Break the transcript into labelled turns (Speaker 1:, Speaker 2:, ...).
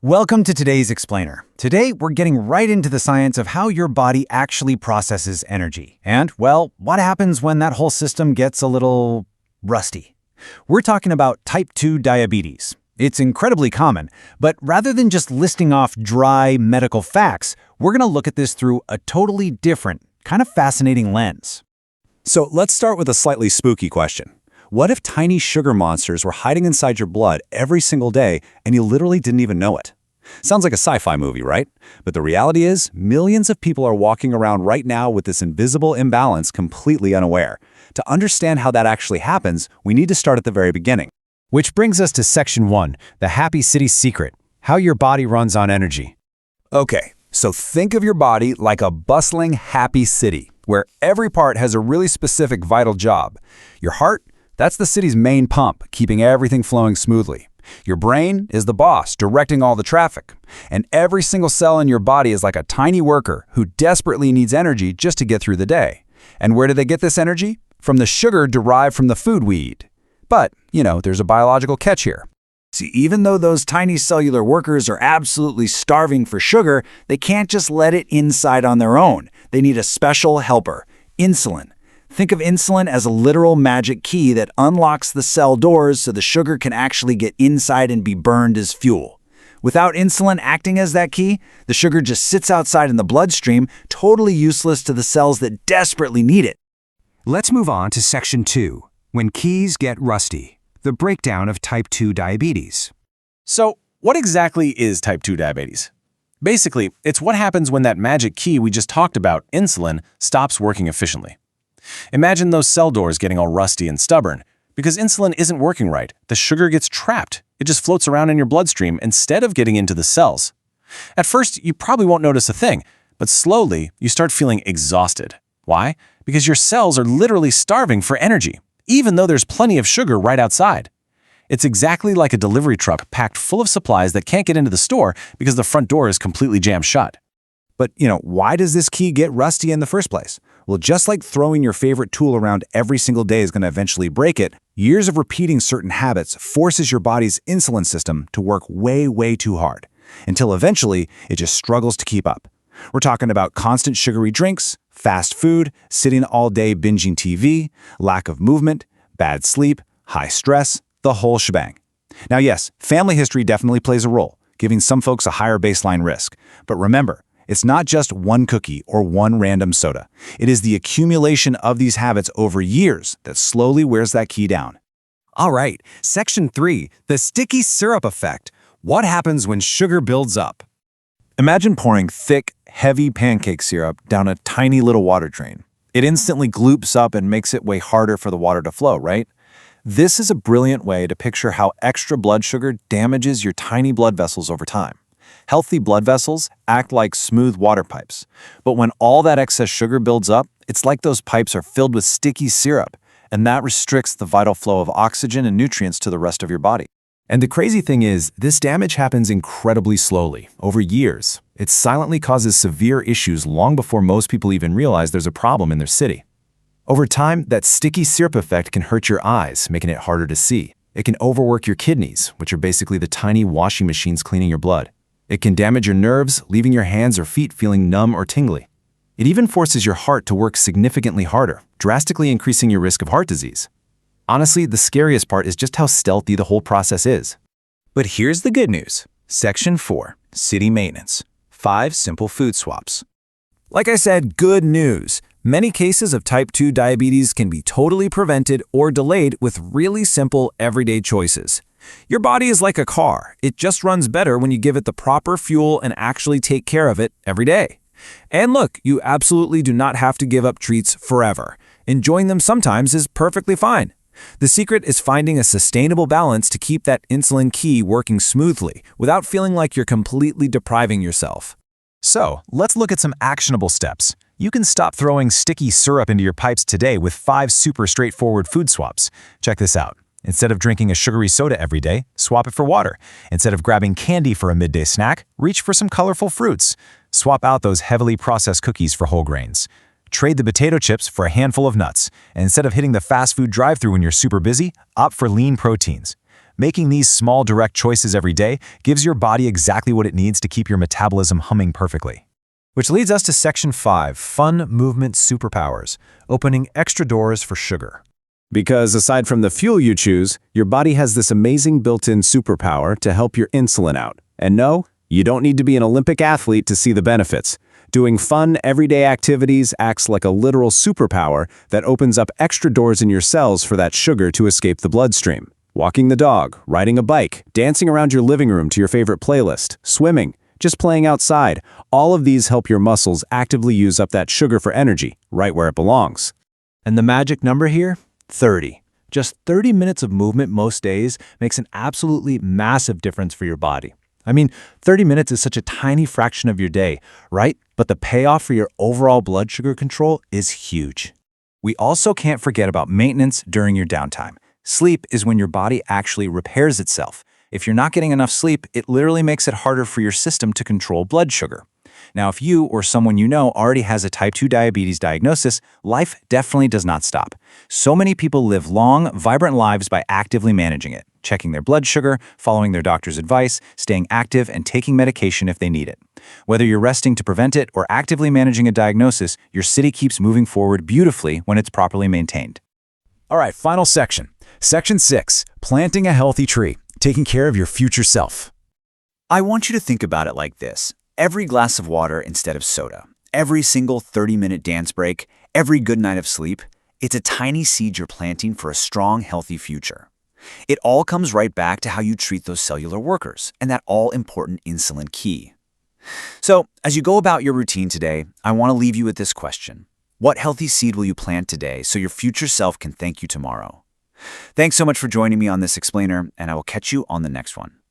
Speaker 1: Welcome to today's Explainer. Today, we're getting right into the science of how your body actually processes energy. And, well, what happens when that whole system gets a little rusty? We're talking about type 2 diabetes. It's incredibly common, but rather than just listing off dry medical facts, we're going to look at this through a totally different, kind of fascinating lens.
Speaker 2: So let's start with a slightly spooky question. What if tiny sugar monsters were hiding inside your blood every single day and you literally didn't even know it? Sounds like a sci-fi movie, right? But the reality is, millions of people are walking around right now with this invisible imbalance completely unaware. To understand how that actually happens, we need to start at the very beginning.
Speaker 3: Which brings us to Section 1, the Happy City Secret, how your body runs on energy.
Speaker 2: Okay, so think of your body like a bustling, happy city, where every part has a really specific vital job. Your heart? That's the city's main pump, keeping everything flowing smoothly. Your brain is the boss, directing all the traffic. And every single cell in your body is like a tiny worker who desperately needs energy just to get through the day. And where do they get this energy? From the sugar derived from the food we eat. But, there's a biological catch here.
Speaker 1: See, even though those tiny cellular workers are absolutely starving for sugar, they can't just let it inside on their own. They need a special helper, insulin. Think of insulin as a literal magic key that unlocks the cell doors so the sugar can actually get inside and be burned as fuel. Without insulin acting as that key, the sugar just sits outside in the bloodstream, totally useless to the cells that desperately need it.
Speaker 3: Let's move on to Section 2, when keys get rusty, the breakdown of type 2 diabetes.
Speaker 4: So, what exactly is type 2 diabetes? Basically, it's what happens when that magic key we just talked about, insulin, stops working efficiently. Imagine those cell doors getting all rusty and stubborn. Because insulin isn't working right, the sugar gets trapped. It just floats around in your bloodstream instead of getting into the cells. At first, you probably won't notice a thing, but slowly, you start feeling exhausted. Why? Because your cells are literally starving for energy, even though there's plenty of sugar right outside. It's exactly like a delivery truck packed full of supplies that can't get into the store because the front door is completely jammed shut.
Speaker 2: But, why does this key get rusty in the first place? Well, just like throwing your favorite tool around every single day is going to eventually break it, years of repeating certain habits forces your body's insulin system to work way, way too hard, until eventually it just struggles to keep up. We're talking about constant sugary drinks, fast food, sitting all day binging TV, lack of movement, bad sleep, high stress, the whole shebang. Now, yes, family history definitely plays a role, giving some folks a higher baseline risk. But remember, it's not just one cookie or one random soda. It is the accumulation of these habits over years that slowly wears that key down.
Speaker 3: All right, Section 3, the sticky syrup effect. What happens when sugar builds up?
Speaker 2: Imagine pouring thick, heavy pancake syrup down a tiny little water drain. It instantly gloops up and makes it way harder for the water to flow, right? This is a brilliant way to picture how extra blood sugar damages your tiny blood vessels over time. Healthy blood vessels act like smooth water pipes. But when all that excess sugar builds up, it's like those pipes are filled with sticky syrup, and that restricts the vital flow of oxygen and nutrients to the rest of your body.
Speaker 3: And the crazy thing is, this damage happens incredibly slowly, over years. It silently causes severe issues long before most people even realize there's a problem in their city. Over time, that sticky syrup effect can hurt your eyes, making it harder to see. It can overwork your kidneys, which are basically the tiny washing machines cleaning your blood. It can damage your nerves, leaving your hands or feet feeling numb or tingly. It even forces your heart to work significantly harder, drastically increasing your risk of heart disease. Honestly, the scariest part is just how stealthy the whole process is.
Speaker 2: But here's the good news. Section 4, City Maintenance. 5 simple food swaps.
Speaker 1: Like I said, good news. Many cases of type 2 diabetes can be totally prevented or delayed with really simple, everyday choices. Your body is like a car. It just runs better when you give it the proper fuel and actually take care of it every day. And look, you absolutely do not have to give up treats forever. Enjoying them sometimes is perfectly fine. The secret is finding a sustainable balance to keep that insulin key working smoothly without feeling like you're completely depriving yourself.
Speaker 3: So, let's look at some actionable steps. You can stop throwing sticky syrup into your pipes today with 5 super straightforward food swaps. Check this out. Instead of drinking a sugary soda every day, swap it for water. Instead of grabbing candy for a midday snack, reach for some colorful fruits. Swap out those heavily processed cookies for whole grains. Trade the potato chips for a handful of nuts. And instead of hitting the fast food drive-thru when you're super busy, opt for lean proteins.
Speaker 1: Making these small, direct choices every day gives your body exactly what it needs to keep your metabolism humming perfectly. Which leads us to Section 5, Fun Movement Superpowers, opening extra doors for sugar.
Speaker 2: Because aside from the fuel you choose, your body has this amazing built-in superpower to help your insulin out. And no, you don't need to be an Olympic athlete to see the benefits. Doing fun, everyday activities acts like a literal superpower that opens up extra doors in your cells for that sugar to escape the bloodstream. Walking the dog, riding a bike, dancing around your living room to your favorite playlist, swimming, just playing outside, all of these help your muscles actively use up that sugar for energy, right where it belongs.
Speaker 3: And the magic number here? 30. Just 30 minutes of movement most days makes an absolutely massive difference for your body. I mean, 30 minutes is such a tiny fraction of your day, right? But the payoff for your overall blood sugar control is huge.
Speaker 1: We also can't forget about maintenance during your downtime. Sleep is when your body actually repairs itself. If you're not getting enough sleep, it literally makes it harder for your system to control blood sugar. Now, if you or someone you know already has a type 2 diabetes diagnosis, life definitely does not stop. So many people live long, vibrant lives by actively managing it, checking their blood sugar, following their doctor's advice, staying active, and taking medication if they need it. Whether you're resting to prevent it or actively managing a diagnosis, your city keeps moving forward beautifully when it's properly maintained. All right, final section. Section 6, planting a healthy tree, taking care of your future self.
Speaker 5: I want you to think about it like this. Every glass of water instead of soda, every single 30-minute dance break, every good night of sleep, it's a tiny seed you're planting for a strong, healthy future. It all comes right back to how you treat those cellular workers and that all-important insulin key. So, as you go about your routine today, I want to leave you with this question. What healthy seed will you plant today so your future self can thank you tomorrow? Thanks so much for joining me on this explainer, and I will catch you on the next one.